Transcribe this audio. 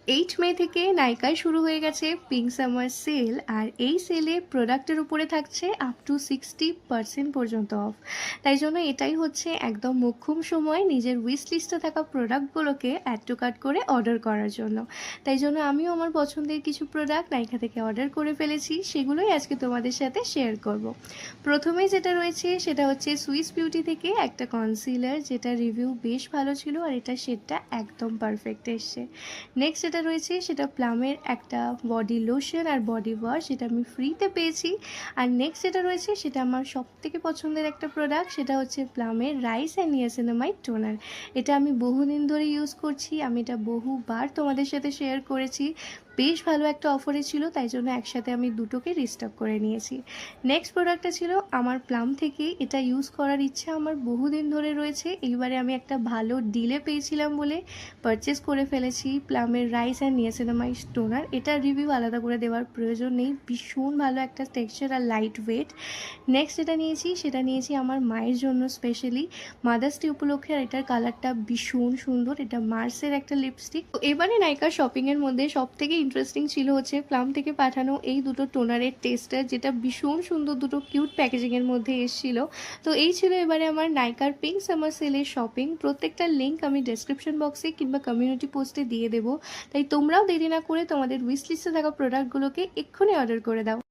8 মে থেকে নাইকায় শুরু হয়ে গেছে পিঙ্ক সামার সেল। আর এই সেলে প্রোডাক্টের উপরে থাকছে আপ টু 60% পর্যন্ত অফ। তাই জন্য এটাই হচ্ছে একদম মোক্ষম সময় নিজের উইশ লিস্টে থাকা প্রোডাক্টগুলোকে অ্যাড টু কার্ট করে অর্ডার করার জন্য। তাই জন্য আমিও আমার পছন্দের কিছু প্রোডাক্ট নাইকা থেকে অর্ডার করে ফেলেছি, সেগুলোই আজকে তোমাদের সাথে শেয়ার করব। প্রথমে যেটা রয়েছে সেটা হচ্ছে সুইস বিউটি থেকে একটা কনসিলার, যেটা রিভিউ বেশ ভালো ছিল আর এটা শেডটা একদম পারফেক্ট এসছে। নেক্সট যেটা রয়েছে সেটা প্লামের একটা বডি লোশন আর বডি ওয়াশ, যেটা আমি ফ্রিতে পেয়েছি। আর নেক্সট যেটা রয়েছে সেটা আমার সবথেকে পছন্দের একটা প্রোডাক্ট, সেটা হচ্ছে প্লামের রাইস অ্যান্ড নিয়াসিনামাইড টোনার। এটা আমি বহুদিন ধরে ইউজ করছি, আমি এটা বহুবার তোমাদের সাথে শেয়ার করেছি। বেশ ভালো একটা অফারে ছিল, তাই জন্য একসাথে আমি দুটোকে রিস্টক করে নিয়েছি। নেক্সট প্রোডাক্টটা ছিল আমার প্লাম থেকে। এটা ইউজ করার ইচ্ছা আমার বহুদিন ধরে রয়েছে, এইবারে আমি একটা ভালো ডিলে পেয়েছিলাম বলে পারচেস করে ফেলেছি প্লামের রাইস অ্যান্ড নিয়াসিনামাইড টোনার। এটার রিভিউ আলাদা করে দেওয়ার প্রয়োজন নেই, ভীষণ ভালো একটা টেক্সচার আর লাইট ওয়েট। নেক্সট যেটা নিয়েছি সেটা নিয়েছি আমার মায়ের জন্য স্পেশালি মাদার্স ডে উপলক্ষে। আর এটার কালারটা ভীষণ সুন্দর, এটা মার্সের একটা লিপস্টিক। তো এবারে নাইকার শপিংয়ের মধ্যে সব থেকে ইন্টারেস্টিং ছিল হচ্ছে প্লাম থেকে পাঠানো এই দুটো টোনারের টেস্টার, যেটা ভীষণ সুন্দর, দুটো কিউট প্যাকেজিংয়ের মধ্যে এসেছিলো। তো এই ছিল এবারে আমার নাইকার পিঙ্ক সামার সেলের শপিং। প্রত্যেকটা লিঙ্ক আমি ডেসক্রিপশন বক্সে কিংবা কমিউনিটি পোস্টে দিয়ে দেবো। তাই তোমরাও দেরি না করে তোমাদের উইশ লিস্টে থাকা প্রোডাক্টগুলোকে এক্ষুনি অর্ডার করে দাও।